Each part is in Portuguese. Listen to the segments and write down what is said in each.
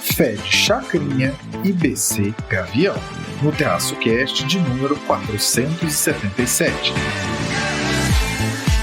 Fed Chacrinha e BC Gavião, no Terraço Cast de número 477.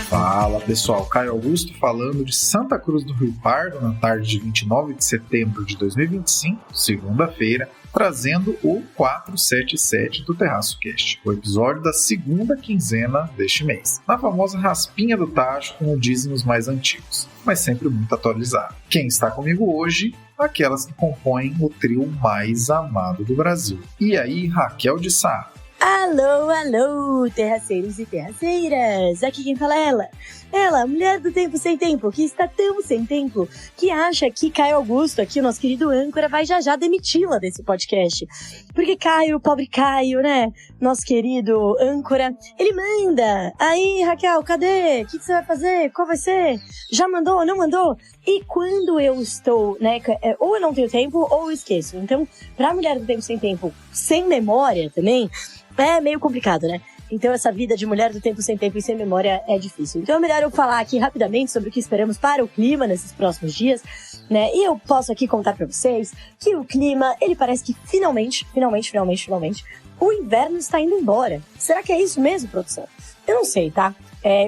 Fala pessoal, Caio Augusto falando de Santa Cruz do Rio Pardo na tarde de 29 de setembro de 2025, segunda-feira, trazendo o 477 do Terraço Cast, o episódio da segunda quinzena deste mês, na famosa raspinha do tacho, como dizem os mais antigos, mas sempre muito atualizado. Quem está comigo hoje? Aquelas que compõem o trio mais amado do Brasil. E aí, Raquel de Sá. Alô, alô, terraceiros e terraceiras! Aqui quem fala é ela, a mulher do tempo sem tempo, que está tão sem tempo, que acha que Caio Augusto, aqui o nosso querido âncora, vai já demiti-la desse podcast. Porque Caio, pobre Caio, né, nosso querido âncora, ele manda. Aí, Raquel, cadê? O que você vai fazer? Qual vai ser? Já mandou? Não mandou? E quando eu estou, né, ou eu não tenho tempo, ou eu esqueço. Então, pra mulher do tempo sem memória também, é meio complicado, né? Então essa vida de mulher do tempo sem tempo e sem memória é difícil. Então é melhor eu falar aqui rapidamente sobre o que esperamos para o clima nesses próximos dias, né? E eu posso aqui contar pra vocês que o clima, ele parece que finalmente, o inverno está indo embora. Será que é isso mesmo, produção? Eu não sei, tá?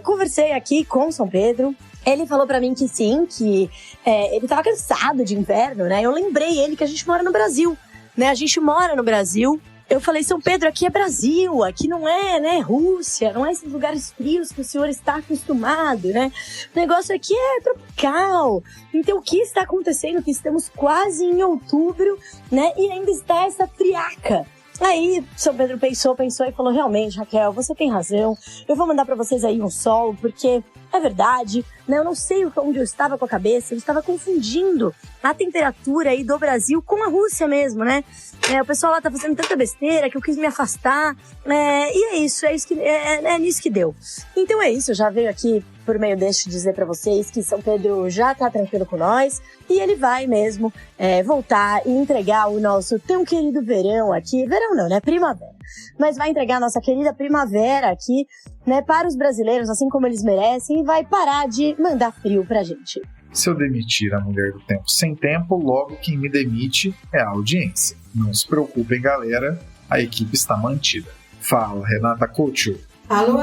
Conversei aqui com São Pedro. Ele falou pra mim que sim, que ele tava cansado de inverno, né? Eu lembrei ele que a gente mora no Brasil, né? A gente mora no Brasil. Eu falei, São Pedro, aqui é Brasil, aqui não é, né, Rússia, não é esses lugares frios que o senhor está acostumado, né? O negócio aqui é tropical. Então, o que está acontecendo? Que estamos quase em outubro, né? E ainda está essa friaca. Aí, São Pedro pensou e falou, realmente, Raquel, você tem razão, eu vou mandar pra vocês aí um sol, porque é verdade, né? Eu não sei onde eu estava com a cabeça, eu estava confundindo a temperatura aí do Brasil com a Rússia mesmo, né? O pessoal lá tá fazendo tanta besteira que eu quis me afastar, e é nisso que deu. Então é isso, eu já veio aqui por meio deste dizer pra vocês que São Pedro já tá tranquilo com nós e ele vai mesmo voltar e entregar o nosso tão querido verão aqui, verão não, né, primavera, mas vai entregar a nossa querida primavera aqui, né, para os brasileiros, assim como eles merecem, e vai parar de mandar frio pra gente. Se eu demitir a mulher do tempo sem tempo, logo quem me demite é a audiência. Não se preocupem, galera, a equipe está mantida. Fala, Renata Couto. Alô,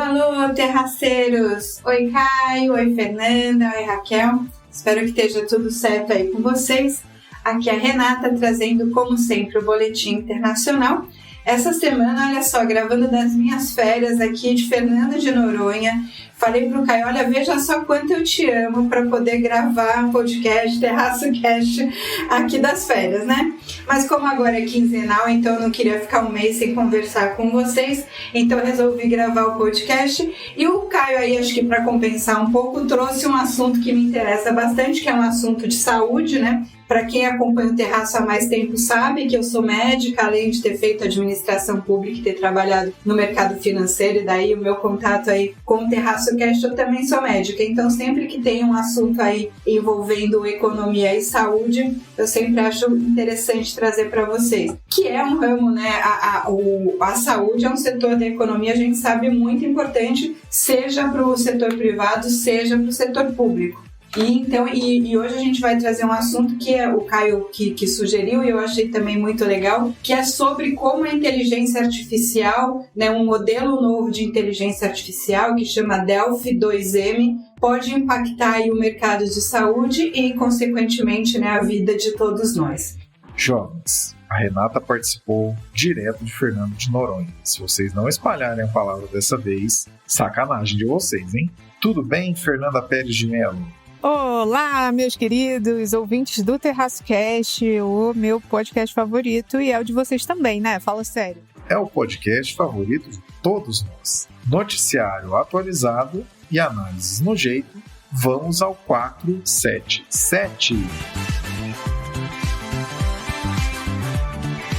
terraceiros! Oi, Caio, oi, Fernanda, oi, Raquel. Espero que esteja tudo certo aí com vocês. Aqui é a Renata, trazendo, como sempre, o Boletim Internacional. Essa semana, olha só, gravando das minhas férias aqui de Fernando de Noronha, falei pro Caio, olha, veja só quanto eu te amo para poder gravar podcast, Terraço Cast aqui das férias, né? Mas como agora é quinzenal, então eu não queria ficar um mês sem conversar com vocês, então eu resolvi gravar o podcast. E o Caio aí, acho que para compensar um pouco, trouxe um assunto que me interessa bastante, que é um assunto de saúde, né? Para quem acompanha o Terraço há mais tempo sabe que eu sou médica, além de ter feito administração pública e ter trabalhado no mercado financeiro, e daí o meu contato aí com o Terraço Cast, eu também sou médica. Então sempre que tem um assunto aí envolvendo economia e saúde, eu sempre acho interessante trazer para vocês. Que é um ramo, né? A saúde é um setor da economia, a gente sabe, muito importante, seja para o setor privado, seja para o setor público. E hoje a gente vai trazer um assunto que é o Caio que sugeriu, e eu achei também muito legal, que é sobre como a inteligência artificial, né, um modelo novo de inteligência artificial que chama Delphi 2M, pode impactar aí o mercado de saúde e, consequentemente, né, a vida de todos nós. Jovens, a Renata participou direto de Fernando de Noronha. Se vocês não espalharem a palavra dessa vez, sacanagem de vocês, hein? Tudo bem, Fernanda Pérez de Mello? Olá, meus queridos ouvintes do Terraço Cast, o meu podcast favorito, e é o de vocês também, né? Fala sério. É o podcast favorito de todos nós. Noticiário atualizado e análises no jeito. Vamos ao 477.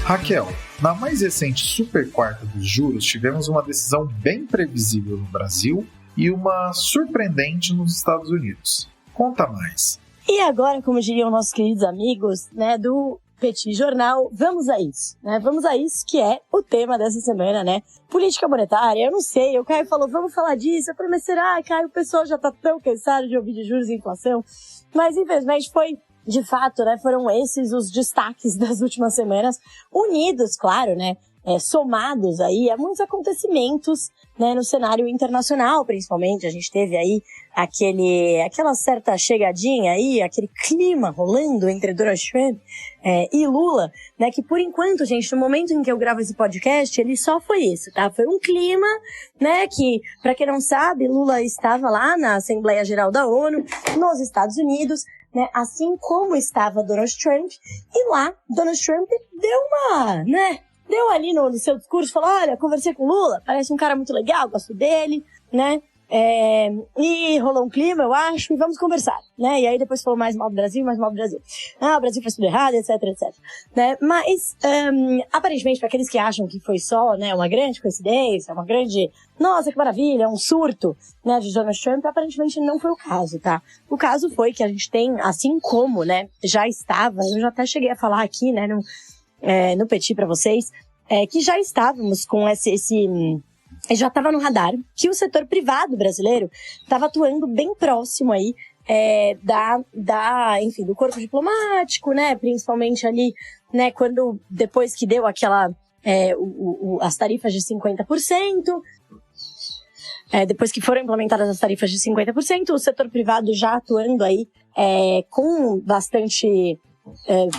Raquel, na mais recente super quarta dos juros, tivemos uma decisão bem previsível no Brasil e uma surpreendente nos Estados Unidos. Conta mais. E agora, como diriam nossos queridos amigos, né, do Petit Jornal, vamos a isso, né? Vamos a isso, que é o tema dessa semana, né? Política monetária, eu não sei, o Caio falou, vamos falar disso. Eu falei, mas será, Caio, o pessoal já tá tão cansado de ouvir de juros e inflação? Mas, infelizmente, foi de fato, né, foram esses os destaques das últimas semanas, unidos, claro, né, somados aí a muitos acontecimentos, né, no cenário internacional, principalmente. A gente teve aí aquela certa chegadinha aí, aquele clima rolando entre Donald Trump e Lula, né, que por enquanto, gente, no momento em que eu gravo esse podcast, ele só foi isso, tá? Foi um clima, né, que, pra quem não sabe, Lula estava lá na Assembleia Geral da ONU, nos Estados Unidos, né, assim como estava Donald Trump, e lá Donald Trump deu ali no seu discurso, falou, olha, conversei com o Lula, parece um cara muito legal, gosto dele, né, e rolou um clima, eu acho, e vamos conversar, né, e aí depois falou mais mal do Brasil, o Brasil faz tudo errado, etc, né, mas, aparentemente, para aqueles que acham que foi só, né, uma grande coincidência, uma grande, nossa, que maravilha, um surto, né, de Donald Trump, aparentemente não foi o caso, tá, o caso foi que a gente tem, assim como, né, já estava, eu já até cheguei a falar aqui, né, no Petit para vocês, que já estávamos com já estava no radar que o setor privado brasileiro estava atuando bem próximo aí enfim, do corpo diplomático, né, principalmente ali, né, depois que deu as tarifas de 50%, depois que foram implementadas as tarifas de 50%, o setor privado já atuando aí com bastante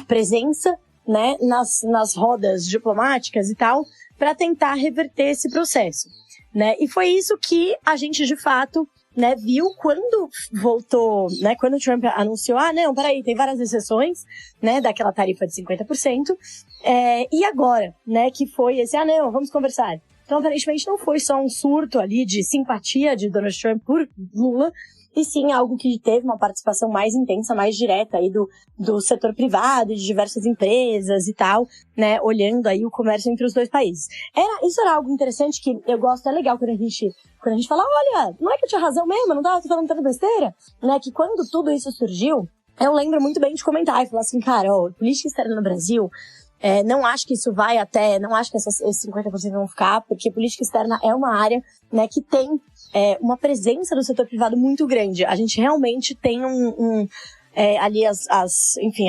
presença, né, nas rodas diplomáticas e tal, para tentar reverter esse processo, né? E foi isso que a gente, de fato, né, viu quando voltou, né, quando o Trump anunciou, não, peraí, tem várias exceções, né, daquela tarifa de 50%, e agora, né, que foi esse, não, vamos conversar. Então, aparentemente, não foi só um surto ali de simpatia de Donald Trump por Lula, e sim algo que teve uma participação mais intensa, mais direta aí do setor privado, de diversas empresas e tal, né, olhando aí o comércio entre os dois países. Isso era algo interessante que eu gosto, é legal quando a gente fala, olha, não é que eu tinha razão mesmo, não tava falando tanta besteira, né, que quando tudo isso surgiu, eu lembro muito bem de comentar e falar assim, cara, política externa no Brasil, não acho que isso vai não acho que esses 50% vão ficar, porque política externa é uma área, né, que tem uma presença do setor privado muito grande. A gente realmente tem ali enfim,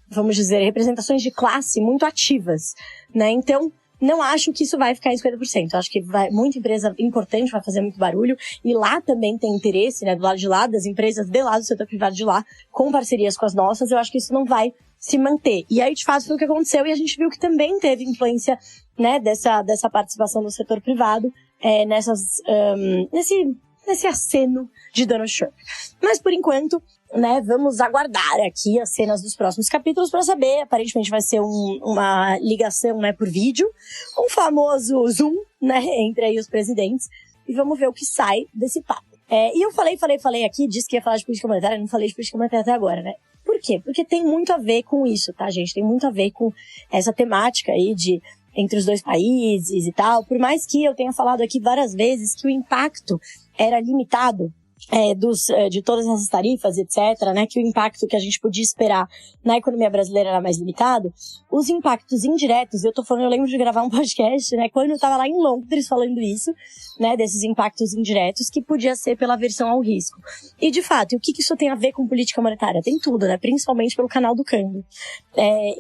vamos dizer, representações de classe muito ativas, né? Então, não acho que isso vai ficar em 50%. Acho que muita empresa importante vai fazer muito barulho, e lá também tem interesse, né, do lado de lá, das empresas de lá, do setor privado de lá, com parcerias com as nossas. Eu acho que isso não vai se manter. E aí, de fato, foi o que aconteceu, e a gente viu que também teve influência, né, dessa participação do setor privado, nesse aceno de Donald Trump. Mas, por enquanto, né, vamos aguardar aqui as cenas dos próximos capítulos para saber. Aparentemente vai ser uma ligação, né, por vídeo, um famoso Zoom, né, entre aí os presidentes, e vamos ver o que sai desse papo. E eu falei aqui, disse que ia falar de política monetária, não falei de política monetária até agora, né? Por quê? Porque tem muito a ver com isso, tá, gente? Tem muito a ver com essa temática aí entre os dois países e tal. Por mais que eu tenha falado aqui várias vezes que o impacto era limitado, de todas essas tarifas, etc., né, que o impacto que a gente podia esperar na economia brasileira era mais limitado, os impactos indiretos, eu lembro de gravar um podcast, né, quando eu tava lá em Londres falando isso, né, desses impactos indiretos, que podia ser pela aversão ao risco. E, de fato, o que isso tem a ver com política monetária? Tem tudo, né, principalmente pelo canal do câmbio.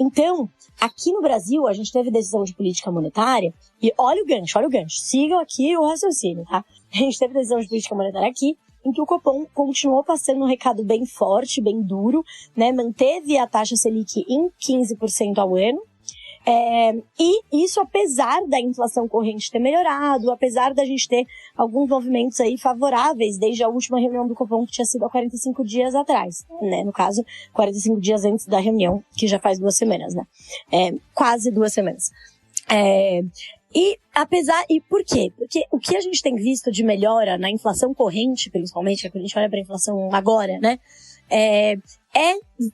Então, aqui no Brasil, a gente teve decisão de política monetária, e olha o gancho, sigam aqui o raciocínio, tá? A gente teve decisão de política monetária aqui, em que o Copom continuou passando um recado bem forte, bem duro, né? Manteve a taxa Selic em 15% ao ano. E isso apesar da inflação corrente ter melhorado, apesar da gente ter alguns movimentos aí favoráveis desde a última reunião do Copom, que tinha sido há 45 dias atrás, né? No caso, 45 dias antes da reunião, que já faz 2 semanas, né? Quase 2 semanas. E por quê? Porque o que a gente tem visto de melhora na inflação corrente, principalmente, quando a gente olha para a inflação agora, né?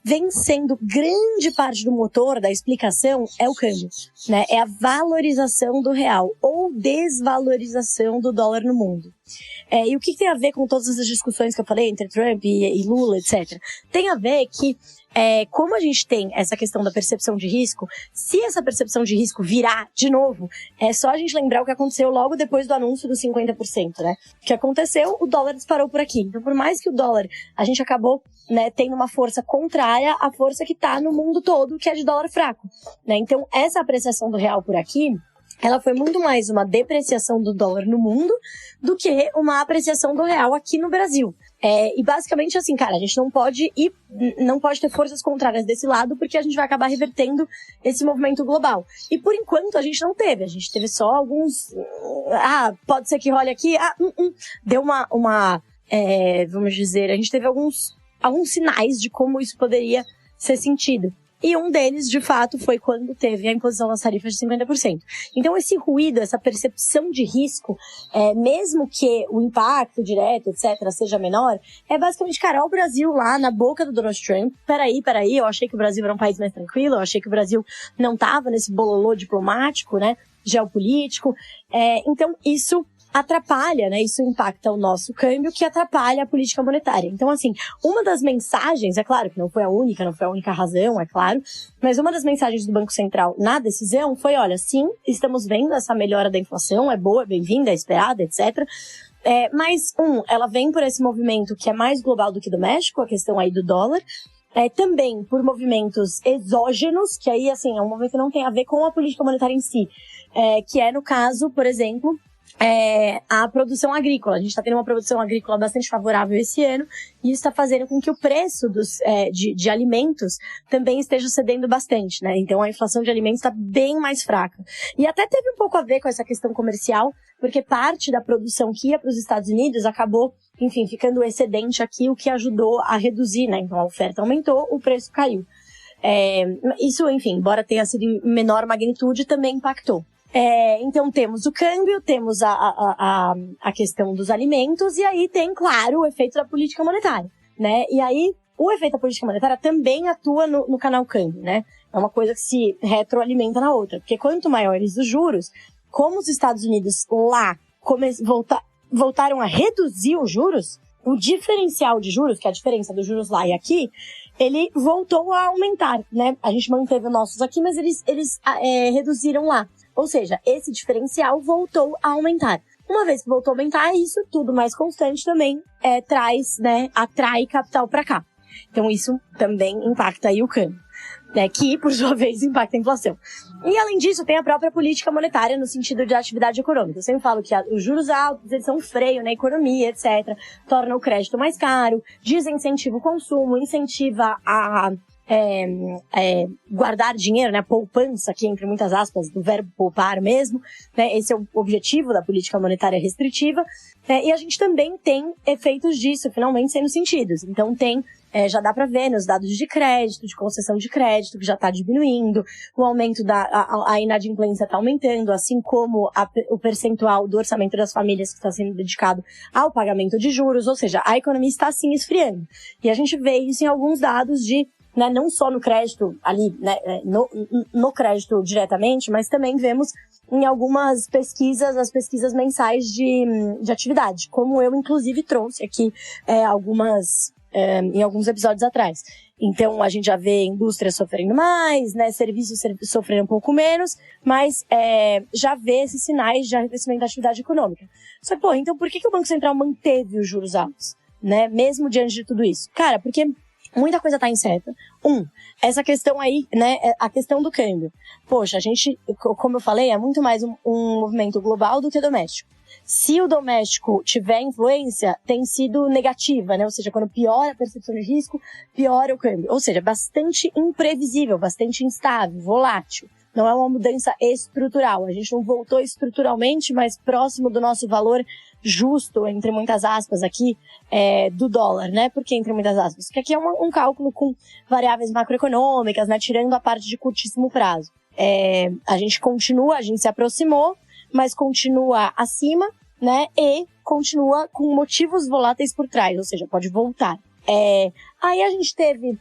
Vem sendo grande parte do motor da explicação o câmbio, né? É a valorização do real ou desvalorização do dólar no mundo. E o que tem a ver com todas essas discussões que eu falei entre Trump e Lula, etc? Tem a ver que como a gente tem essa questão da percepção de risco, se essa percepção de risco virar de novo, é só a gente lembrar o que aconteceu logo depois do anúncio dos 50%, né? O que aconteceu, o dólar disparou por aqui. Então, por mais que o dólar, a gente acabou, né, tendo uma força contrária à força que tá no mundo todo, que é de dólar fraco, né? Então, essa apreciação do real por aqui, ela foi muito mais uma depreciação do dólar no mundo do que uma apreciação do real aqui no Brasil. E basicamente assim, cara, a gente não pode ter forças contrárias desse lado, porque a gente vai acabar revertendo esse movimento global. E por enquanto a gente não teve, a gente teve só alguns, pode ser que role aqui, deu vamos dizer, a gente teve alguns sinais de como isso poderia ser sentido. E um deles, de fato, foi quando teve a imposição das tarifas de 50%. Então, esse ruído, essa percepção de risco, mesmo que o impacto direto, etc., seja menor, é basicamente, cara, o Brasil lá na boca do Donald Trump. Peraí, eu achei que o Brasil era um país mais tranquilo, eu achei que o Brasil não tava nesse bololô diplomático, né, geopolítico. Então, isso atrapalha, né? Isso impacta o nosso câmbio, que atrapalha a política monetária. Então, assim, uma das mensagens, é claro que não foi a única razão, é claro, mas uma das mensagens do Banco Central na decisão foi, olha, sim, estamos vendo essa melhora da inflação, é boa, é bem-vinda, é esperada, etc., mas, ela vem por esse movimento que é mais global do que doméstico, a questão aí do dólar, também por movimentos exógenos, que aí, assim, é um movimento que não tem a ver com a política monetária em si, que é, no caso, por exemplo, a produção agrícola. A gente está tendo uma produção agrícola bastante favorável esse ano, e isso está fazendo com que o preço de alimentos também esteja cedendo bastante, né? Então a inflação de alimentos está bem mais fraca. E até teve um pouco a ver com essa questão comercial, porque parte da produção que ia para os Estados Unidos acabou, enfim, ficando excedente aqui, o que ajudou a reduzir, né? Então a oferta aumentou, o preço caiu. Isso, enfim, embora tenha sido em menor magnitude, também impactou. Então temos o câmbio, temos a questão dos alimentos, e aí tem, claro, o efeito da política monetária, né? E aí o efeito da política monetária também atua no canal câmbio, né? É uma coisa que se retroalimenta na outra, porque quanto maiores os juros, como os Estados Unidos lá voltaram a reduzir os juros, o diferencial de juros, que é a diferença dos juros lá e aqui, ele voltou a aumentar, né? A gente manteve os nossos aqui, mas eles reduziram lá. Ou seja, esse diferencial voltou a aumentar. Uma vez que voltou a aumentar, isso tudo mais constante também atrai capital para cá. Então isso também impacta aí o câmbio, né, que por sua vez impacta a inflação. E além disso, tem a própria política monetária no sentido de atividade econômica. Eu sempre falo que os juros altos, eles são um freio na economia, etc. Torna o crédito mais caro, desincentiva o consumo, incentiva a guardar dinheiro, né, poupança, aqui entre muitas aspas, do verbo poupar mesmo, né, esse é o objetivo da política monetária restritiva, e a gente também tem efeitos disso, finalmente sendo sentidos. Então já dá para ver nos dados de crédito, de concessão de crédito, que já está diminuindo, o aumento a inadimplência está aumentando, assim como o percentual do orçamento das famílias que está sendo dedicado ao pagamento de juros, ou seja, a economia está sim esfriando. E a gente vê isso em alguns dados né, não só no crédito ali, né, no crédito diretamente, mas também vemos em algumas pesquisas, as pesquisas mensais de atividade, como eu inclusive trouxe aqui em alguns episódios atrás. Então a gente já vê indústria sofrendo mais, né, serviços sofrendo um pouco menos, mas já vê esses sinais de arrefecimento da atividade econômica. Só que, então por que o Banco Central manteve os juros altos, né, mesmo diante de tudo isso? Cara, porque muita coisa tá incerta. Essa questão aí, né, a questão do câmbio. Poxa, a gente, como eu falei, é muito mais um movimento global do que doméstico. Se o doméstico tiver influência, tem sido negativa, né? Ou seja, quando piora a percepção de risco, piora o câmbio. Ou seja, bastante imprevisível, bastante instável, volátil. Não é uma mudança estrutural. A gente não voltou estruturalmente, mas próximo do nosso valor justo, entre muitas aspas aqui, do dólar, né? Por que entre muitas aspas? Porque aqui é um cálculo com variáveis macroeconômicas, né? Tirando a parte de curtíssimo prazo. A gente se aproximou, mas continua acima, né? E continua com motivos voláteis por trás, ou seja, pode voltar. Aí a gente teve...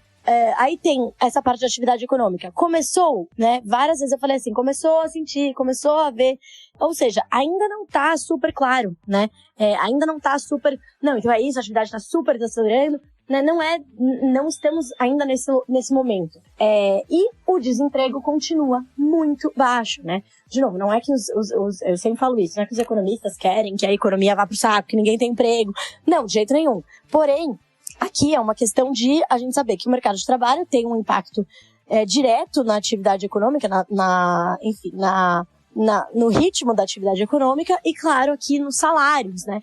aí tem essa parte de atividade econômica. Começou, né? Várias vezes eu falei assim, começou a sentir, começou a ver. Ou seja, ainda não tá super claro, né? Ainda não tá super... Não, então é isso, a atividade tá super desacelerando. né? Não estamos ainda nesse momento. E o desemprego continua muito baixo, né? De novo, não é que eu sempre falo isso, não é que os economistas querem que a economia vá pro saco, que ninguém tem emprego. Não, de jeito nenhum. Porém, aqui é uma questão de a gente saber que o mercado de trabalho tem um impacto direto na atividade econômica, no ritmo da atividade econômica e, claro, aqui nos salários, né?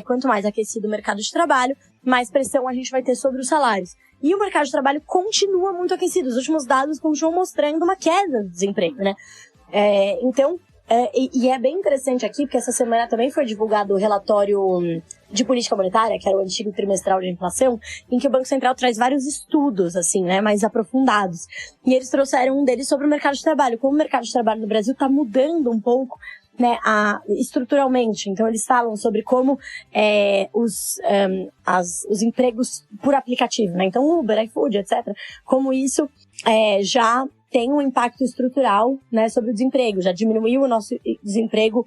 Quanto mais aquecido o mercado de trabalho, mais pressão a gente vai ter sobre os salários. E o mercado de trabalho continua muito aquecido. Os últimos dados continuam mostrando uma queda do desemprego, né? Então, e é bem interessante aqui, porque essa semana também foi divulgado o relatório de política monetária, que era o antigo trimestral de inflação, em que o Banco Central traz vários estudos, assim, né, mais aprofundados. E eles trouxeram um deles sobre o mercado de trabalho, como o mercado de trabalho no Brasil está mudando um pouco, né, estruturalmente. Então, eles falam sobre como os empregos por aplicativo, né, então Uber, iFood, etc., como isso já tem um impacto estrutural, né, sobre o desemprego, já diminuiu o nosso desemprego,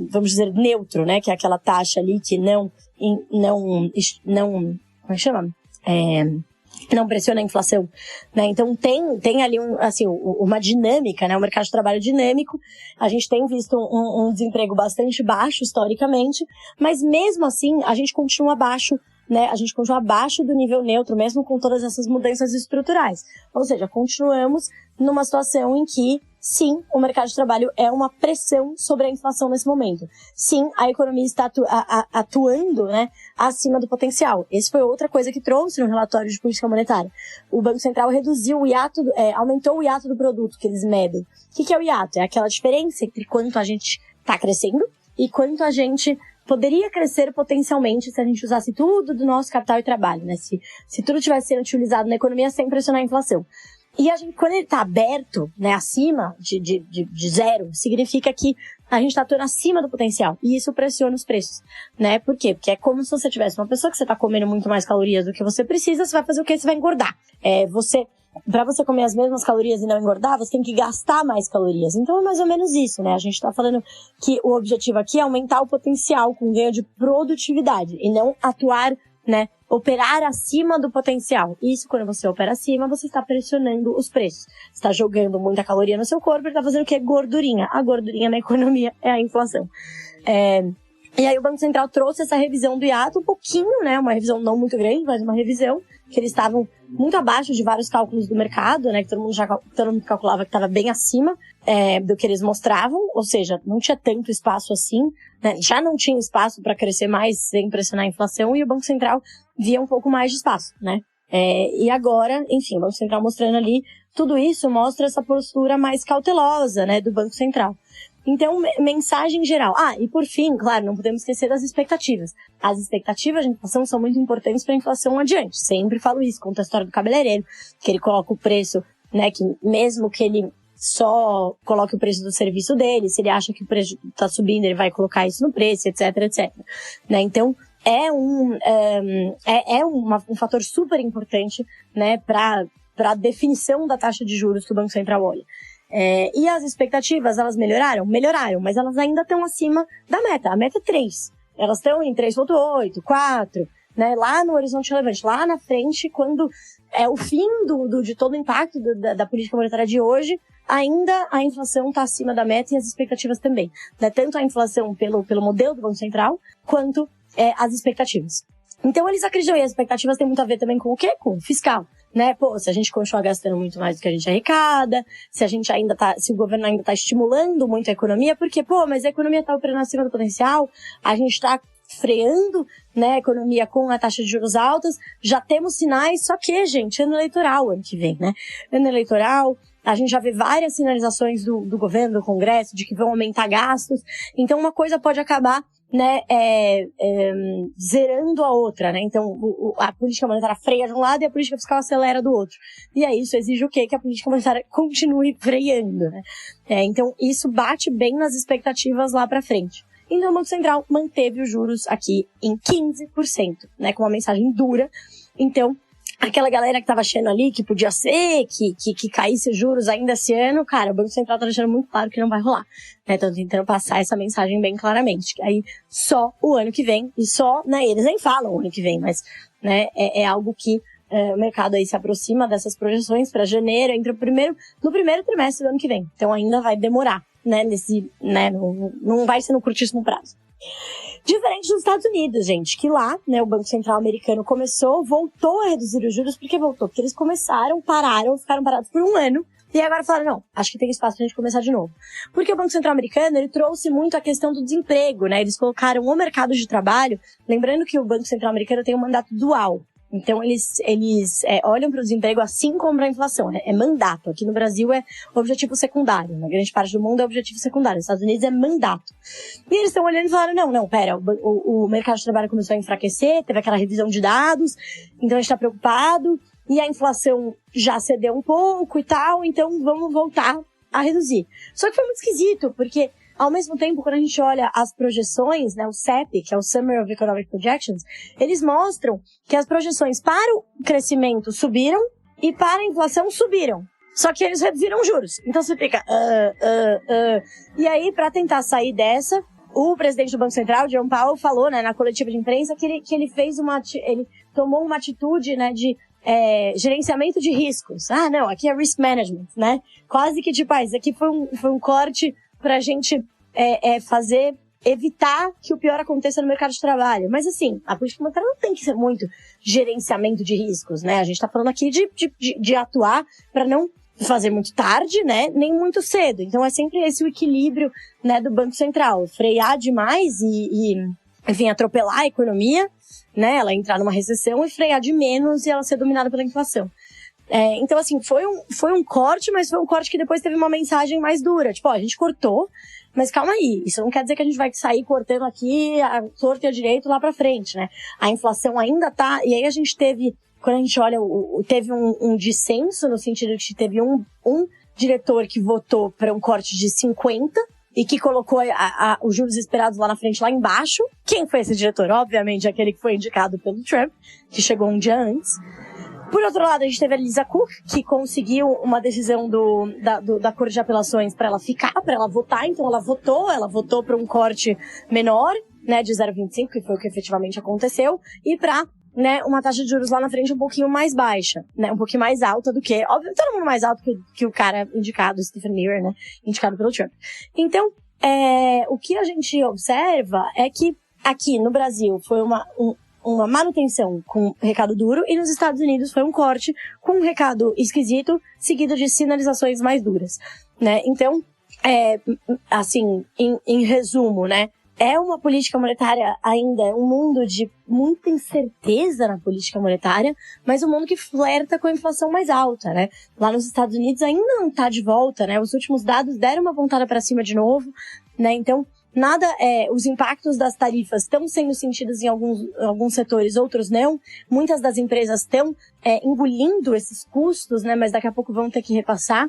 vamos dizer, neutro, né, que é aquela taxa ali que não, como é que chama? Não pressiona a inflação, né? Então tem ali uma dinâmica, né? Um mercado de trabalho dinâmico. A gente tem visto um desemprego bastante baixo historicamente, mas mesmo assim a gente continua abaixo, né? A gente continua abaixo do nível neutro, mesmo com todas essas mudanças estruturais. Ou seja, continuamos numa situação em que, sim, o mercado de trabalho é uma pressão sobre a inflação nesse momento. Sim, a economia está atuando, né, acima do potencial. Essa foi outra coisa que trouxe no relatório de política monetária. O Banco Central reduziu o hiato, aumentou o hiato do produto que eles medem. O que é o hiato? É aquela diferença entre quanto a gente está crescendo e quanto a gente poderia crescer potencialmente se a gente usasse tudo do nosso capital e trabalho, né? Se tudo tivesse sendo utilizado na economia sem pressionar a inflação. E a gente, quando ele está aberto, né, acima de zero, significa que a gente está atuando acima do potencial. E isso pressiona os preços, né? Por quê? Porque é como se você tivesse uma pessoa que você está comendo muito mais calorias do que você precisa, você vai fazer o quê? Você vai engordar. Para você comer as mesmas calorias e não engordar, você tem que gastar mais calorias. Então é mais ou menos isso, né? A gente está falando que o objetivo aqui é aumentar o potencial com ganho de produtividade e não atuar, né, operar acima do potencial. Isso, quando você opera acima, você está pressionando os preços. Você está jogando muita caloria no seu corpo e está fazendo o quê? Gordurinha. A gordurinha na economia é a inflação. E aí o Banco Central trouxe essa revisão do hiato um pouquinho, né? Uma revisão não muito grande, mas uma revisão que eles estavam muito abaixo de vários cálculos do mercado, né? Que todo mundo calculava que estava bem acima do que eles mostravam, ou seja, não tinha tanto espaço assim, né? Já não tinha espaço para crescer mais sem pressionar a inflação e o Banco Central via um pouco mais de espaço, né? E agora, enfim, o Banco Central mostrando ali, tudo isso mostra essa postura mais cautelosa, né, do Banco Central. Então, mensagem geral. E por fim, claro, não podemos esquecer das expectativas. As expectativas de inflação são muito importantes para a inflação adiante. Sempre falo isso, conta a história do cabeleireiro, que ele coloca o preço, né, que mesmo que ele só coloque o preço do serviço dele, se ele acha que o preço está subindo, ele vai colocar isso no preço, etc, etc. Né? Então, é um fator super importante, né, para a definição da taxa de juros que o Banco Central olha. E as expectativas, elas melhoraram? Melhoraram, mas elas ainda estão acima da meta. A meta é 3. Elas estão em 3,8, 4, né? Lá no horizonte relevante, lá na frente, quando é o fim de todo o impacto da política monetária de hoje, ainda a inflação está acima da meta e as expectativas também. Né? Tanto a inflação pelo modelo do Banco Central, quanto as expectativas. Então, eles acreditam, e as expectativas têm muito a ver também com o quê? Com o fiscal. Né? Se a gente continua gastando muito mais do que a gente arrecada, se o governo ainda está estimulando muito a economia, porque, mas a economia está operando acima do potencial, a gente está freando, né, a economia com a taxa de juros altas, já temos sinais, só que, gente, ano eleitoral ano que vem, né? Ano eleitoral, a gente já vê várias sinalizações do governo, do Congresso, de que vão aumentar gastos, então uma coisa pode acabar, né, zerando a outra, né? Então, a política monetária freia de um lado e a política fiscal acelera do outro. E aí, isso exige o quê? Que a política monetária continue freando, né? Então, isso bate bem nas expectativas lá pra frente. Então, o Banco Central manteve os juros aqui em 15%, né? Com uma mensagem dura. Então, aquela galera que tava achando ali que podia ser, que caísse os juros ainda esse ano, cara, o Banco Central tá deixando muito claro que não vai rolar. Né? Estão tentando passar essa mensagem bem claramente. Que aí só o ano que vem, e só, né, eles nem falam o ano que vem, mas né? É algo que o mercado aí se aproxima dessas projeções para janeiro, no primeiro trimestre do ano que vem. Então ainda vai demorar, né? Não vai ser no curtíssimo prazo. Diferente dos Estados Unidos, gente, que lá, né, o Banco Central americano voltou a reduzir os juros. Por que voltou? Porque eles ficaram parados por um ano. E agora falaram, não, acho que tem espaço pra gente começar de novo. Porque o Banco Central americano, ele trouxe muito a questão do desemprego, né? Eles colocaram o mercado de trabalho, lembrando que o Banco Central americano tem um mandato dual. Então, eles olham para o desemprego assim como para a inflação. É mandato. Aqui no Brasil é objetivo secundário. Na grande parte do mundo é objetivo secundário. Nos Estados Unidos é mandato. E eles estão olhando e falaram, pera, o mercado de trabalho começou a enfraquecer, teve aquela revisão de dados, então a gente está preocupado, e a inflação já cedeu um pouco e tal, então vamos voltar a reduzir. Só que foi muito esquisito, porque ao mesmo tempo, quando a gente olha as projeções, né, o CEP, que é o Summary of Economic Projections, eles mostram que as projeções para o crescimento subiram e para a inflação subiram. Só que eles reduziram os juros. Então você fica... E aí, para tentar sair dessa, o presidente do Banco Central, Jerome Powell, falou, né, na coletiva de imprensa que ele tomou uma atitude, né, de gerenciamento de riscos. Não, aqui é risk management, né? Quase que tipo, isso aqui foi um corte pra gente evitar que o pior aconteça no mercado de trabalho. Mas assim, a política monetária não tem que ser muito gerenciamento de riscos, né? A gente tá falando aqui de atuar para não fazer muito tarde, né? Nem muito cedo. Então é sempre esse o equilíbrio, né, do Banco Central. Frear demais enfim, atropelar a economia, né? Ela entrar numa recessão e frear de menos e ela ser dominada pela inflação. Então, assim, foi um corte, mas foi um corte que depois teve uma mensagem mais dura. Tipo, a gente cortou, mas calma aí. Isso não quer dizer que a gente vai sair cortando aqui a torto e a direito lá pra frente, né? A inflação ainda tá... E aí a gente teve, quando a gente olha, teve um dissenso, no sentido de que teve um diretor que votou para um corte de 50 e que colocou os juros esperados lá na frente, lá embaixo. Quem foi esse diretor? Obviamente, aquele que foi indicado pelo Trump, que chegou um dia antes. Por outro lado, a gente teve a Lisa Cook, que conseguiu uma decisão da Corte de Apelações para ela ficar, para ela votar. Então ela votou para um corte menor, né, de 0,25, que foi o que efetivamente aconteceu, e para, né, uma taxa de juros lá na frente um pouquinho mais baixa, né, um pouquinho mais alta do que, óbvio, todo mundo mais alto que o cara indicado, Stephen Miller, né, indicado pelo Trump. Então, o que a gente observa é que aqui no Brasil foi uma manutenção com recado duro, e nos Estados Unidos foi um corte com um recado esquisito, seguido de sinalizações mais duras, né? Então, assim, em resumo, né? É uma política monetária ainda, um mundo de muita incerteza na política monetária, mas um mundo que flerta com a inflação mais alta, né? Lá nos Estados Unidos ainda não tá de volta, né? Os últimos dados deram uma pontada para cima de novo, né? Então, os impactos das tarifas estão sendo sentidos em alguns setores, outros não. Muitas das empresas estão engolindo esses custos, né? Mas daqui a pouco vão ter que repassar.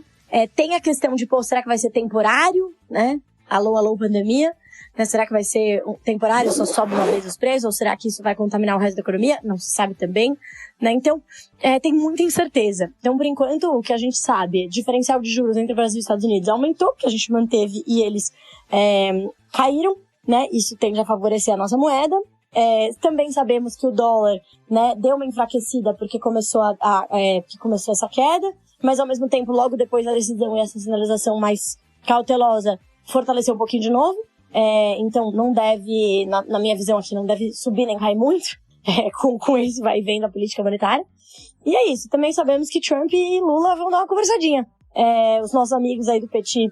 Tem a questão de, será que vai ser temporário, né? Alô, pandemia. Né? Será que vai ser temporário, só sobe uma vez os preços? Ou será que isso vai contaminar o resto da economia? Não se sabe também, né? Então, tem muita incerteza. Então, por enquanto, o que a gente sabe, diferencial de juros entre o Brasil e os Estados Unidos aumentou, que a gente manteve, e eles caíram, né? Isso tende a favorecer a nossa moeda. Também sabemos que o dólar, né, deu uma enfraquecida porque começou começou essa queda, mas ao mesmo tempo, logo depois da decisão e essa sinalização mais cautelosa, fortaleceu um pouquinho de novo. Então não deve, na minha visão aqui, não deve subir nem cair muito, com esse vai e vem da política monetária. E é isso, também sabemos que Trump e Lula vão dar uma conversadinha. Os nossos amigos aí do Petit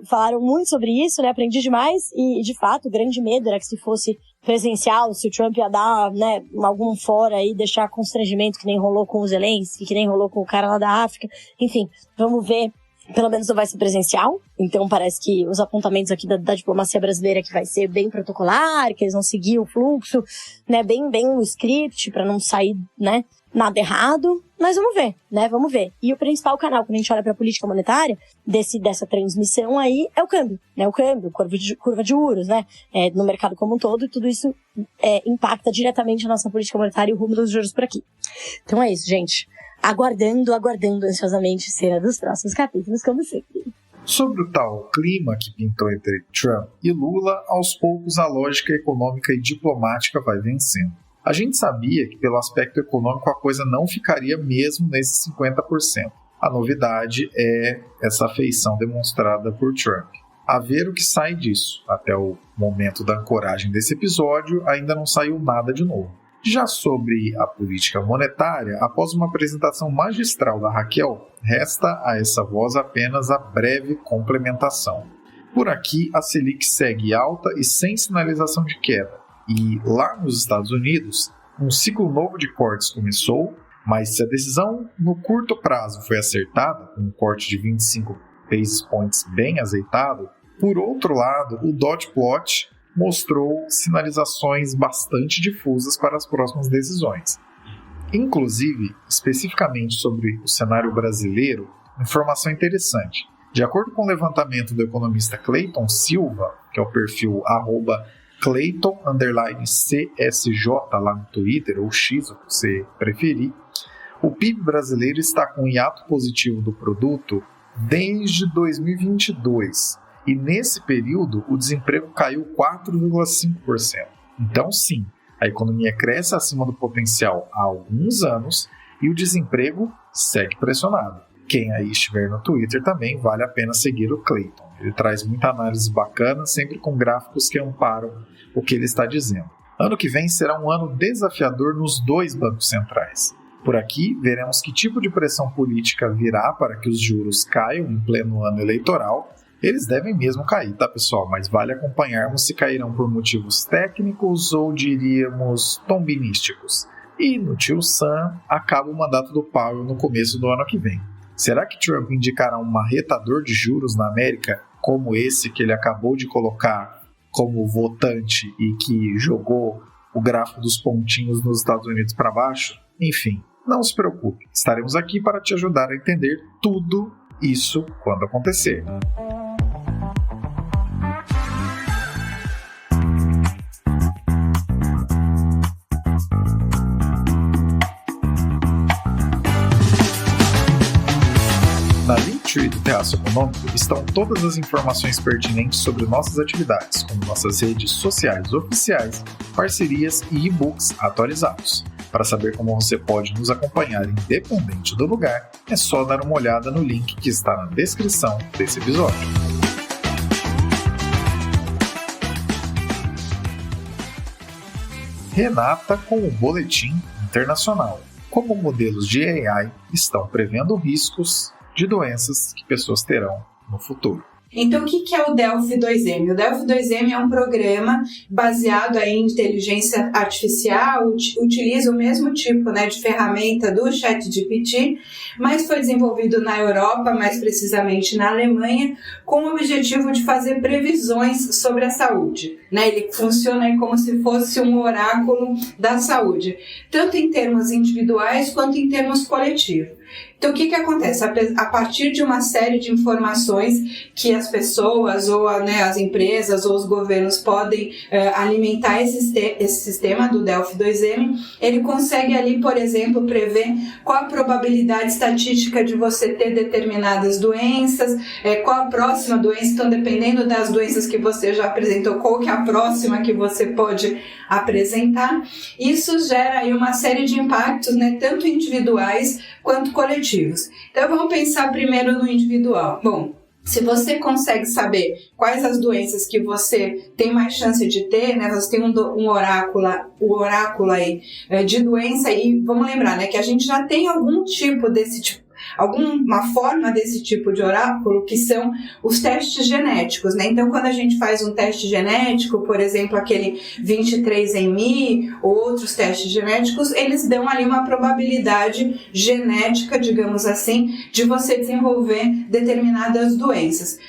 falaram muito sobre isso, né, aprendi demais, e de fato o grande medo era que se fosse presencial, se o Trump ia dar, né, algum fora aí, deixar constrangimento, que nem rolou com o Zelensky, que nem rolou com o cara lá da África, enfim, vamos ver. Pelo menos não vai ser presencial, então parece que os apontamentos aqui da diplomacia brasileira que vai ser bem protocolar, que eles vão seguir o fluxo, né, bem o script, para não sair, né, nada errado, mas vamos ver, né, vamos ver. E o principal canal, quando a gente olha para a política monetária, dessa transmissão aí, é o câmbio, né, curva de juros, né, no mercado como um todo, e tudo isso impacta diretamente a nossa política monetária e o rumo dos juros por aqui. Então é isso, gente. Aguardando ansiosamente cena dos próximos capítulos, como sempre. Sobre o tal clima que pintou entre Trump e Lula, aos poucos a lógica econômica e diplomática vai vencendo. A gente sabia que pelo aspecto econômico a coisa não ficaria mesmo nesses 50%. A novidade é essa afeição demonstrada por Trump. A ver o que sai disso. Até o momento da ancoragem desse episódio, ainda não saiu nada de novo. Já sobre a política monetária, após uma apresentação magistral da Raquel, resta a essa voz apenas a breve complementação. Por aqui, a Selic segue alta e sem sinalização de queda. E lá nos Estados Unidos, um ciclo novo de cortes começou, mas se a decisão no curto prazo foi acertada, com um corte de 25 basis points bem azeitado, por outro lado, o dot plot mostrou sinalizações bastante difusas para as próximas decisões. Inclusive, especificamente sobre o cenário brasileiro, informação interessante. De acordo com o levantamento do economista Clayton Silva, que é o perfil @Clayton_CSJ lá no Twitter, ou X, o que você preferir, o PIB brasileiro está com um hiato positivo do produto desde 2022. E nesse período, o desemprego caiu 4,5%. Então, sim, a economia cresce acima do potencial há alguns anos e o desemprego segue pressionado. Quem aí estiver no Twitter também vale a pena seguir o Clayton. Ele traz muita análise bacana, sempre com gráficos que amparam o que ele está dizendo. Ano que vem será um ano desafiador nos dois bancos centrais. Por aqui, veremos que tipo de pressão política virá para que os juros caiam em pleno ano eleitoral. Eles devem mesmo cair, tá, pessoal? Mas vale acompanharmos se cairão por motivos técnicos ou, diríamos, tombinísticos. E no Tio Sam, acaba o mandato do Powell no começo do ano que vem. Será que Trump indicará um marretador de juros na América, como esse que ele acabou de colocar como votante e que jogou o gráfico dos pontinhos nos Estados Unidos para baixo? Enfim, não se preocupe, estaremos aqui para te ajudar a entender tudo isso quando acontecer. Na Linktree do Terraço Econômico estão todas as informações pertinentes sobre nossas atividades, como nossas redes sociais oficiais, parcerias e e-books atualizados. Para saber como você pode nos acompanhar independente do lugar, é só dar uma olhada no link que está na descrição desse episódio. Renata com o Boletim Internacional. Como modelos de AI estão prevendo riscos de doenças que pessoas terão no futuro. Então, o que é o Delphi 2M? O Delphi 2M é um programa baseado aí em inteligência artificial, utiliza o mesmo tipo, de ferramenta do ChatGPT, mas foi desenvolvido na Europa, mais precisamente na Alemanha, com o objetivo de fazer previsões sobre a saúde. Ele funciona aí como se fosse um oráculo da saúde, tanto em termos individuais quanto em termos coletivos. Então, o que acontece? A partir de uma série de informações que as pessoas, ou as empresas, ou os governos podem alimentar esse sistema do Delphi 2M, ele consegue ali, por exemplo, prever qual a probabilidade estatística de você ter determinadas doenças, qual a próxima doença, então dependendo das doenças que você já apresentou, qual que é a próxima que você pode apresentar. Isso gera aí uma série de impactos, tanto individuais quanto coletivos. Então vamos pensar primeiro no individual. Bom, se você consegue saber quais as doenças que você tem mais chance de ter, você tem um oráculo aí de doença, e vamos lembrar, que a gente já tem algum tipo desse tipo, alguma forma desse tipo de oráculo, que são os testes genéticos, Então, quando a gente faz um teste genético, por exemplo, aquele 23andMe ou outros testes genéticos, eles dão ali uma probabilidade genética, digamos assim, de você desenvolver determinadas doenças.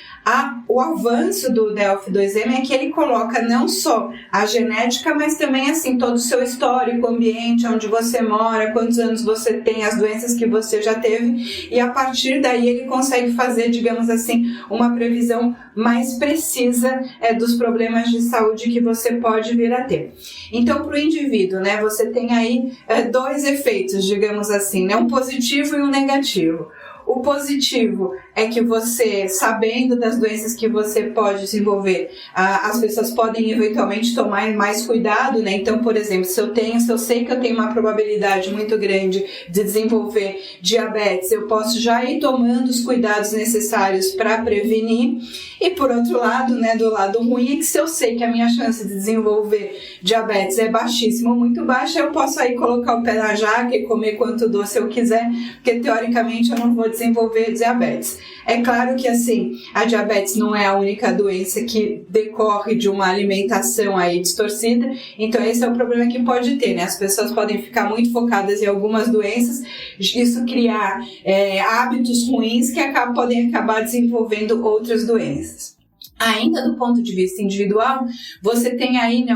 O avanço do Delphi 2M é que ele coloca não só a genética, mas também todo o seu histórico, ambiente, onde você mora, quantos anos você tem, as doenças que você já teve, e a partir daí ele consegue fazer, digamos assim, uma previsão mais precisa dos problemas de saúde que você pode vir a ter. Então, para o indivíduo, você tem aí dois efeitos, digamos assim, um positivo e um negativo. O positivo é que você, sabendo das doenças que você pode desenvolver, as pessoas podem eventualmente tomar mais cuidado, né? Então, por exemplo, se eu sei que eu tenho uma probabilidade muito grande de desenvolver diabetes, eu posso já ir tomando os cuidados necessários para prevenir. E por outro lado, né, do lado ruim, é que se eu sei que a minha chance de desenvolver diabetes é baixíssima ou muito baixa, eu posso aí colocar o pé na jaca e comer quanto doce eu quiser, porque teoricamente eu não vou desenvolver diabetes. É claro que assim, a diabetes não é a única doença que decorre de uma alimentação aí distorcida, então esse é o problema que pode ter, né? As pessoas podem ficar muito focadas em algumas doenças, isso criar hábitos ruins que podem acabar desenvolvendo outras doenças. Ainda do ponto de vista individual, você tem aí, né,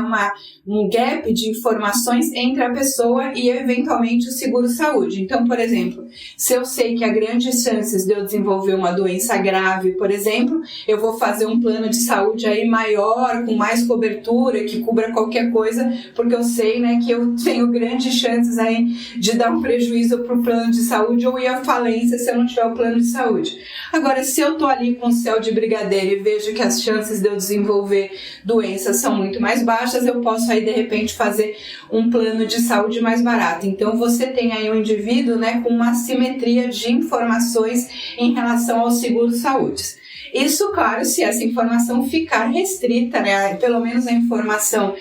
um gap de informações entre a pessoa e eventualmente o seguro-saúde. Então, por exemplo, se eu sei que há grandes chances de eu desenvolver uma doença grave, por exemplo, eu vou fazer um plano de saúde aí maior, com mais cobertura, que cubra qualquer coisa, porque eu sei, né, que eu tenho grandes chances aí de dar um prejuízo para o plano de saúde ou ir à falência se eu não tiver o plano de saúde. Agora, se eu tô ali com o céu de brigadeiro e vejo que as chances de eu desenvolver doenças são muito mais baixas, eu posso aí de repente fazer um plano de saúde mais barato. Então você tem aí um indivíduo, né, com uma assimetria de informações em relação ao seguro-saúde. Isso, claro, se essa informação ficar restrita, né, pelo menos a informação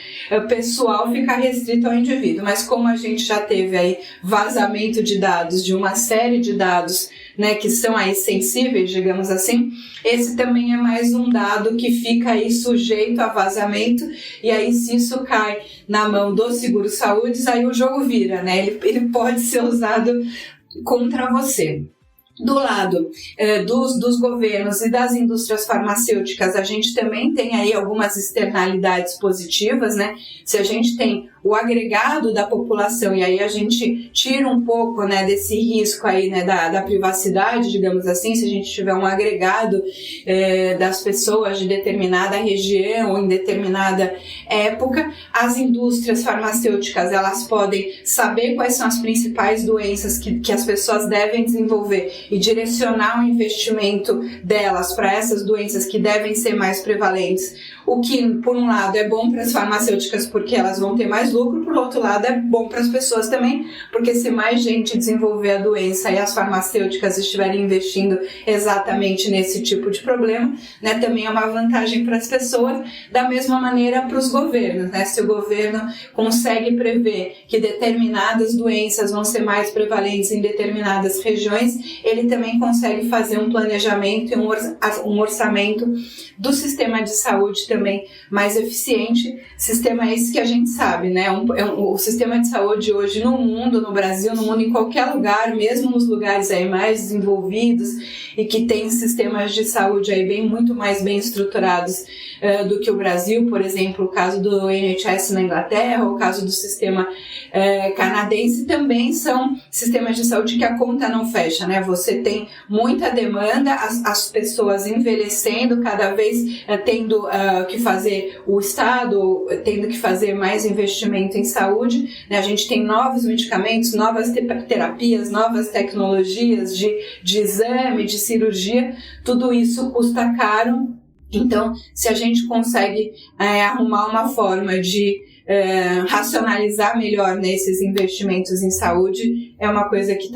pessoal ficar restrita ao indivíduo. Mas como a gente já teve aí vazamento de dados, de uma série de dados, né, que são aí sensíveis, digamos assim, esse também é mais um dado que fica aí sujeito a vazamento, e aí se isso cai na mão do seguro-saúde, aí o jogo vira, né, ele pode ser usado contra você. Do lado dos governos e das indústrias farmacêuticas, a gente também tem aí algumas externalidades positivas, né? Se a gente tem o agregado da população, e aí a gente tira um pouco, né, desse risco aí, né, da privacidade, digamos assim, se a gente tiver um agregado das pessoas de determinada região ou em determinada época, as indústrias farmacêuticas, elas podem saber quais são as principais doenças que as pessoas devem desenvolver e direcionar o investimento delas para essas doenças que devem ser mais prevalentes, o que, por um lado, é bom para as farmacêuticas porque elas vão ter mais lucro, por outro lado, é bom para as pessoas também, porque se mais gente desenvolver a doença e as farmacêuticas estiverem investindo exatamente nesse tipo de problema, né, também é uma vantagem para as pessoas, da mesma maneira para os governos, né? Se o governo consegue prever que determinadas doenças vão ser mais prevalentes em determinadas regiões, ele também consegue fazer um planejamento e um orçamento do sistema de saúde também mais eficiente. Sistema esse que a gente sabe, né? O sistema de saúde hoje no mundo, no Brasil, no mundo, em qualquer lugar, mesmo nos lugares aí mais desenvolvidos e que tem sistemas de saúde aí muito mais bem estruturados do que o Brasil, por exemplo, o caso do NHS na Inglaterra, o caso do sistema canadense, também são sistemas de saúde que a conta não fecha, né? Você tem muita demanda, as pessoas envelhecendo, cada vez tendo que fazer, o Estado tendo que fazer mais investimento em saúde, né? A gente tem novos medicamentos, novas terapias, novas tecnologias de exame, de cirurgia, tudo isso custa caro. Então, se a gente consegue arrumar uma forma de racionalizar melhor nesses investimentos em saúde, é uma coisa que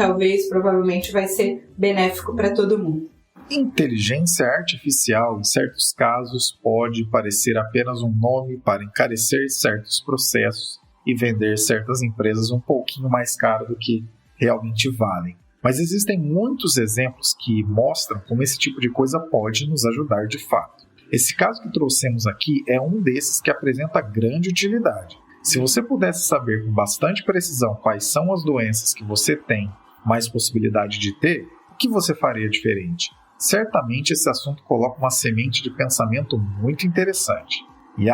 provavelmente vai ser benéfico para todo mundo. Inteligência artificial, em certos casos, pode parecer apenas um nome para encarecer certos processos e vender certas empresas um pouquinho mais caro do que realmente valem. Mas existem muitos exemplos que mostram como esse tipo de coisa pode nos ajudar de fato. Esse caso que trouxemos aqui é um desses que apresenta grande utilidade. Se você pudesse saber com bastante precisão quais são as doenças que você tem mais possibilidade de ter, o que você faria diferente? Certamente esse assunto coloca uma semente de pensamento muito interessante. E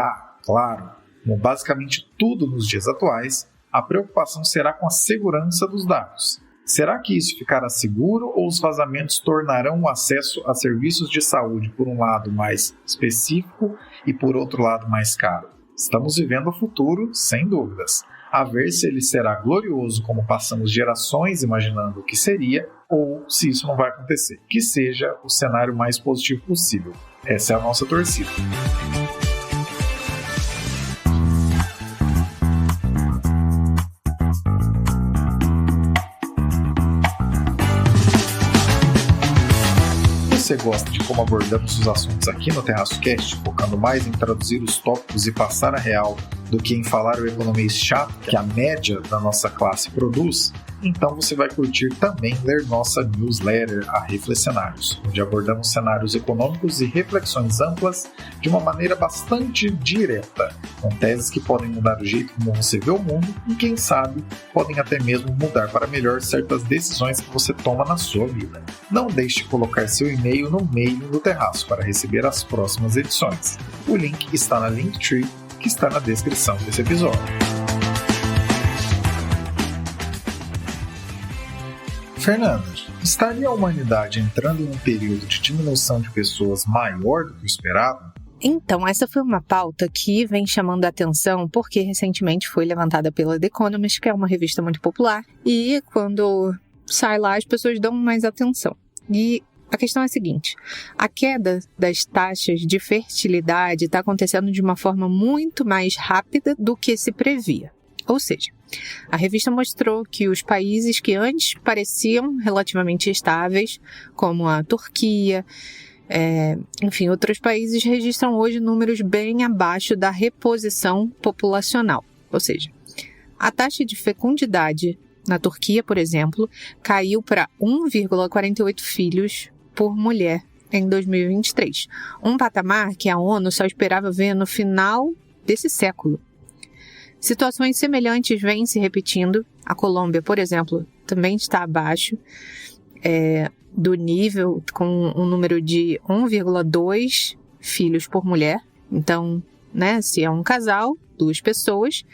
claro, como basicamente tudo nos dias atuais, a preocupação será com a segurança dos dados. Será que isso ficará seguro ou os vazamentos tornarão o acesso a serviços de saúde, por um lado, mais específico e, por outro lado, mais caro? Estamos vivendo o futuro, sem dúvidas. A ver se ele será glorioso como passamos gerações imaginando o que seria, ou se isso não vai acontecer, que seja o cenário mais positivo possível. Essa é a nossa torcida. Se você gosta de como abordamos os assuntos aqui no Terraço Cast, focando mais em traduzir os tópicos e passar a real do que em falar o economês chato que a média da nossa classe produz, então você vai curtir também ler nossa newsletter, a Reflexionários, onde abordamos cenários econômicos e reflexões amplas de uma maneira bastante direta, com teses que podem mudar o jeito como você vê o mundo e, quem sabe, podem até mesmo mudar para melhor certas decisões que você toma na sua vida. Não deixe de colocar seu e-mail no meio do terraço para receber as próximas edições. O link está na Linktree, que está na descrição desse episódio. Fernanda, estaria a humanidade entrando em um período de diminuição de pessoas maior do que o esperado? Então, essa foi uma pauta que vem chamando a atenção porque recentemente foi levantada pela The Economist, que é uma revista muito popular, e quando sai lá as pessoas dão mais atenção. E a questão é a seguinte: a queda das taxas de fertilidade está acontecendo de uma forma muito mais rápida do que se previa. Ou seja, a revista mostrou que os países que antes pareciam relativamente estáveis, como a Turquia, enfim, outros países registram hoje números bem abaixo da reposição populacional. Ou seja, a taxa de fecundidade na Turquia, por exemplo, caiu para 1,48 filhos por mulher em 2023. Um patamar que a ONU só esperava ver no final desse século. Situações semelhantes vêm se repetindo. A Colômbia, por exemplo, também está abaixo do nível, com um número de 1,2 filhos por mulher. Então, se é um casal, 2 pessoas,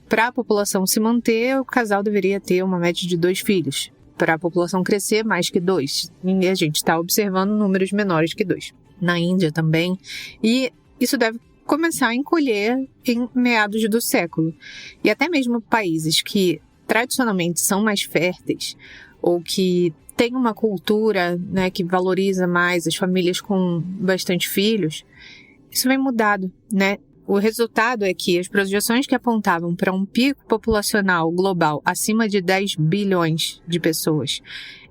para a população se manter, o casal deveria ter uma média de 2 filhos. Para a população crescer, mais que 2. E a gente está observando números menores que 2. Na Índia também. E isso deve começar a encolher em meados do século. E até mesmo países que tradicionalmente são mais férteis ou que têm uma cultura que valoriza mais as famílias com bastante filhos, isso vem mudado, O resultado é que as projeções que apontavam para um pico populacional global acima de 10 bilhões de pessoas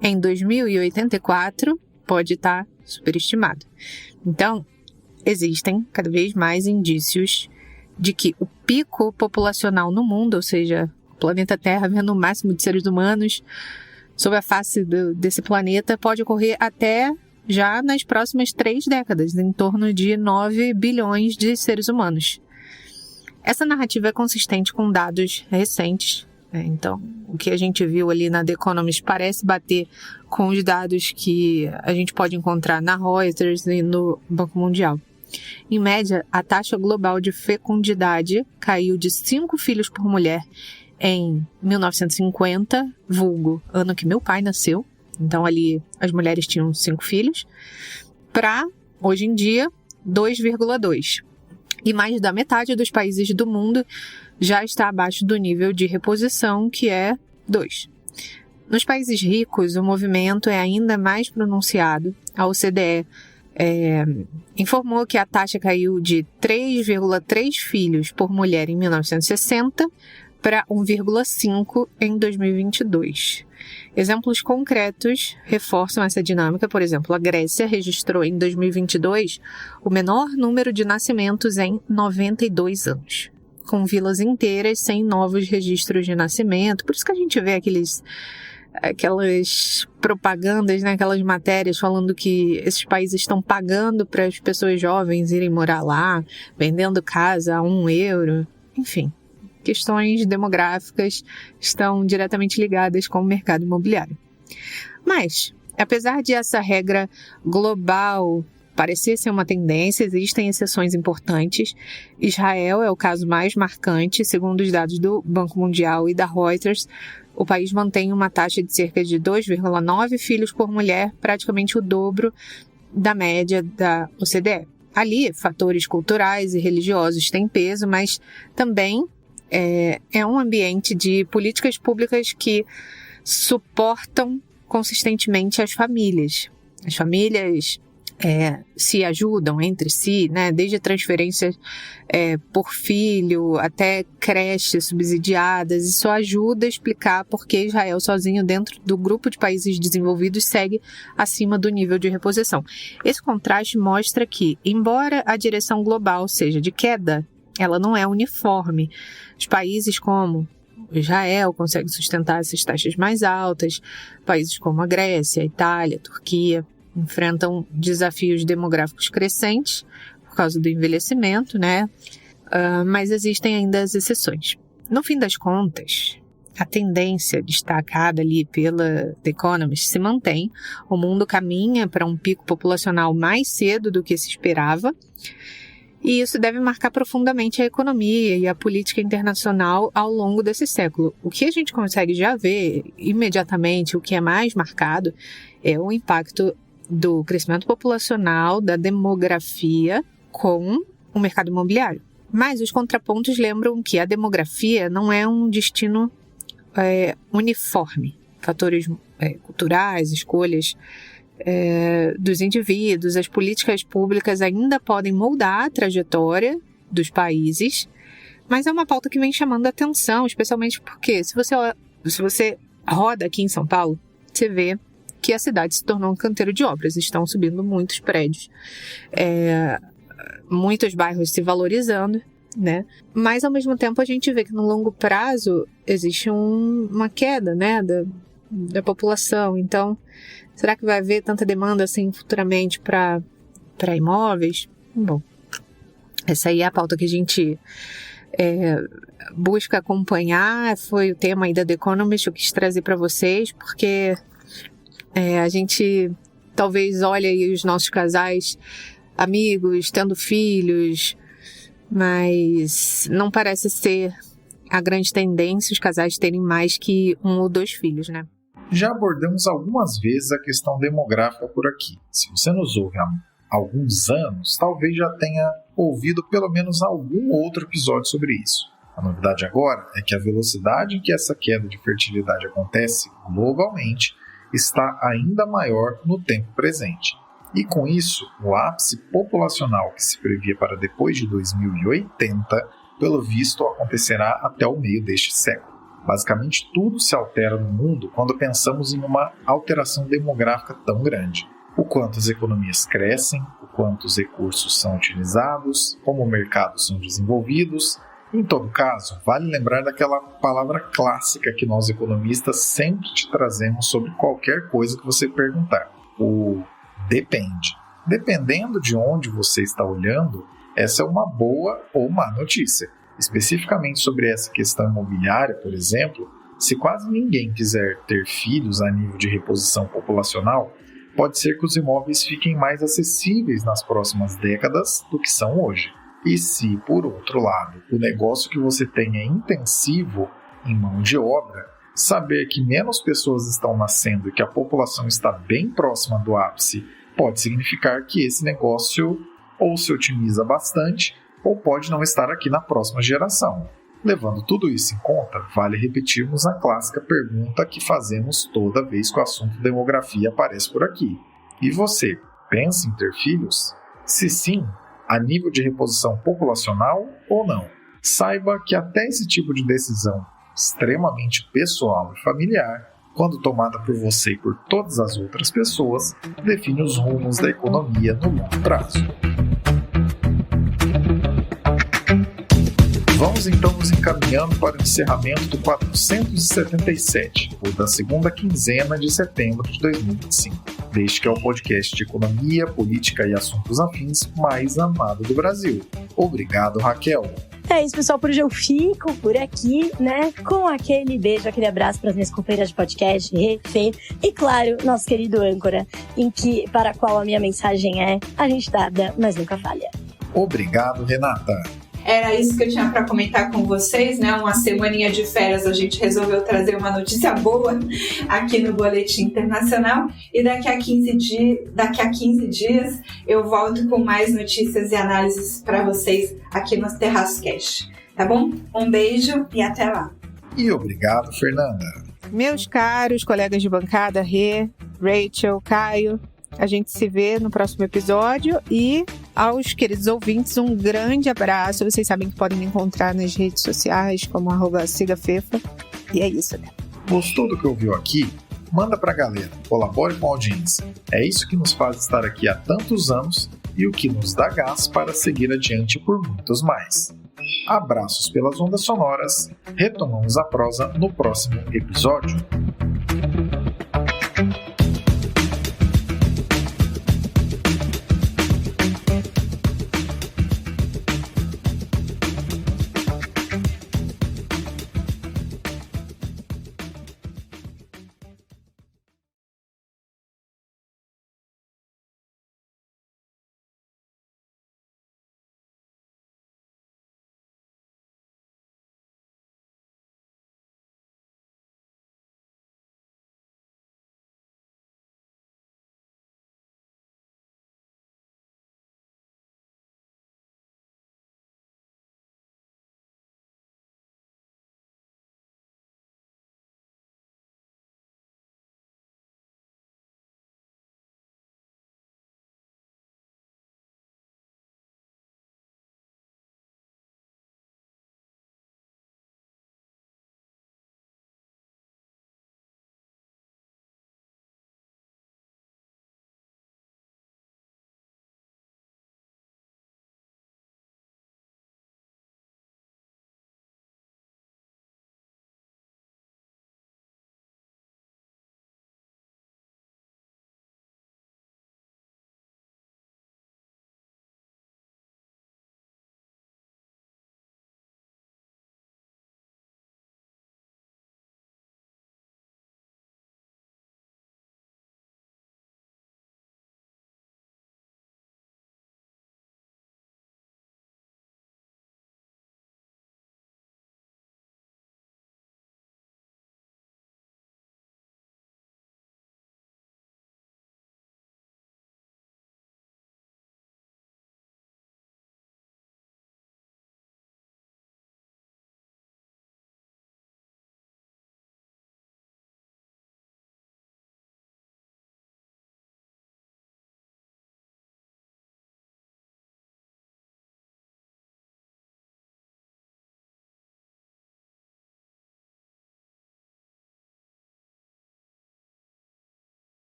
em 2084 pode estar superestimado. Então, existem cada vez mais indícios de que o pico populacional no mundo, ou seja, o planeta Terra vendo o máximo de seres humanos sobre a face desse planeta, pode ocorrer até já nas próximas 3 décadas, em torno de 9 bilhões de seres humanos. Essa narrativa é consistente com dados recentes. Então, o que a gente viu ali na The Economist parece bater com os dados que a gente pode encontrar na Reuters e no Banco Mundial. Em média, a taxa global de fecundidade caiu de 5 filhos por mulher em 1950, vulgo ano que meu pai nasceu. Então, ali, as mulheres tinham 5 filhos, para, hoje em dia, 2,2. E mais da metade dos países do mundo já está abaixo do nível de reposição, que é 2. Nos países ricos, o movimento é ainda mais pronunciado. A OCDE informou que a taxa caiu de 3,3 filhos por mulher em 1960 para 1,5 em 2022. Exemplos concretos reforçam essa dinâmica. Por exemplo, a Grécia registrou em 2022 o menor número de nascimentos em 92 anos, com vilas inteiras sem novos registros de nascimento. Por isso que a gente vê aquelas propagandas, aquelas matérias falando que esses países estão pagando para as pessoas jovens irem morar lá, vendendo casa a €1. Enfim, questões demográficas estão diretamente ligadas com o mercado imobiliário. Mas, apesar de essa regra global parecer ser uma tendência, existem exceções importantes. Israel é o caso mais marcante. Segundo os dados do Banco Mundial e da Reuters, o país mantém uma taxa de cerca de 2,9 filhos por mulher, praticamente o dobro da média da OCDE. Ali, fatores culturais e religiosos têm peso, mas também é um ambiente de políticas públicas que suportam consistentemente as famílias. As famílias se ajudam entre si, né? Desde transferências por filho até creches subsidiadas. Isso ajuda a explicar por que Israel sozinho dentro do grupo de países desenvolvidos segue acima do nível de reposição. Esse contraste mostra que, embora a direção global seja de queda, ela não é uniforme. Os países como Israel conseguem sustentar essas taxas mais altas, países como a Grécia, a Itália, a Turquia enfrentam desafios demográficos crescentes por causa do envelhecimento, né? Mas existem ainda as exceções. No fim das contas, a tendência destacada ali pela The Economist se mantém. O mundo caminha para um pico populacional mais cedo do que se esperava, e isso deve marcar profundamente a economia e a política internacional ao longo desse século. O que a gente consegue já ver imediatamente, o que é mais marcado, é o impacto do crescimento populacional, da demografia com o mercado imobiliário. Mas os contrapontos lembram que a demografia não é um destino uniforme. Fatores culturais, escolhas dos indivíduos, as políticas públicas ainda podem moldar a trajetória dos países, mas é uma pauta que vem chamando a atenção, especialmente porque se você roda aqui em São Paulo, você vê que a cidade se tornou um canteiro de obras. Estão subindo muitos prédios, muitos bairros se valorizando, né? Mas, ao mesmo tempo, a gente vê que no longo prazo existe uma queda, né, da população. Então, será que vai haver tanta demanda assim futuramente para imóveis? Bom, essa aí é a pauta que a gente busca acompanhar. Foi o tema aí da The Economist, eu quis trazer para vocês, porque a gente talvez olhe aí os nossos casais, amigos, tendo filhos, mas não parece ser a grande tendência os casais terem mais que 1 ou 2 filhos, né? Já abordamos algumas vezes a questão demográfica por aqui. Se você nos ouve há alguns anos, talvez já tenha ouvido pelo menos algum outro episódio sobre isso. A novidade agora é que a velocidade em que essa queda de fertilidade acontece globalmente está ainda maior no tempo presente. E com isso, o ápice populacional que se previa para depois de 2080, pelo visto, acontecerá até o meio deste século. Basicamente, tudo se altera no mundo quando pensamos em uma alteração demográfica tão grande. O quanto as economias crescem, o quanto os recursos são utilizados, como mercados são desenvolvidos. Em todo caso, vale lembrar daquela palavra clássica que nós economistas sempre te trazemos sobre qualquer coisa que você perguntar. O depende. Dependendo de onde você está olhando, essa é uma boa ou má notícia. Especificamente sobre essa questão imobiliária, por exemplo, se quase ninguém quiser ter filhos a nível de reposição populacional, pode ser que os imóveis fiquem mais acessíveis nas próximas décadas do que são hoje. E se, por outro lado, o negócio que você tem é intensivo em mão de obra, saber que menos pessoas estão nascendo e que a população está bem próxima do ápice pode significar que esse negócio ou se otimiza bastante ou pode não estar aqui na próxima geração. Levando tudo isso em conta, vale repetirmos a clássica pergunta que fazemos toda vez que o assunto demografia aparece por aqui. E você, pensa em ter filhos? Se sim, a nível de reposição populacional ou não? Saiba que até esse tipo de decisão extremamente pessoal e familiar, quando tomada por você e por todas as outras pessoas, define os rumos da economia no longo prazo. Vamos então nos encaminhando para o encerramento do 477, ou da segunda quinzena de setembro de 2025. Este que é o podcast de economia, política e assuntos afins mais amado do Brasil. Obrigado, Raquel. É isso, pessoal. Por hoje eu fico por aqui, né? Com aquele beijo, aquele abraço para as minhas companheiras de podcast, Rê, Fê, e claro, nosso querido âncora, para a qual a minha mensagem é: a gente dada, mas nunca falha. Obrigado, Renata. Era isso que eu tinha para comentar com vocês, né? Uma semaninha de férias, a gente resolveu trazer uma notícia boa aqui no Boletim Internacional. E daqui a 15 dias eu volto com mais notícias e análises para vocês aqui no Terraço Cast. Tá bom? Um beijo e até lá. E obrigado, Fernanda. Meus caros colegas de bancada, Rê, Rachel, Caio, a gente se vê no próximo episódio e aos queridos ouvintes, um grande abraço. Vocês sabem que podem me encontrar nas redes sociais como @sigafefa. E é isso, né? Gostou do que ouviu aqui? Manda pra galera, colabore com a audiência. É isso que nos faz estar aqui há tantos anos e o que nos dá gás para seguir adiante por muitos mais. Abraços pelas ondas sonoras. Retomamos a prosa no próximo episódio.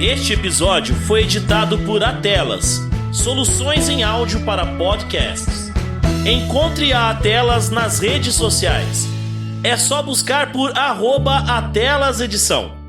Este episódio foi editado por Atelas, soluções em áudio para podcasts. Encontre a Atelas nas redes sociais. É só buscar por @AtelasEdição.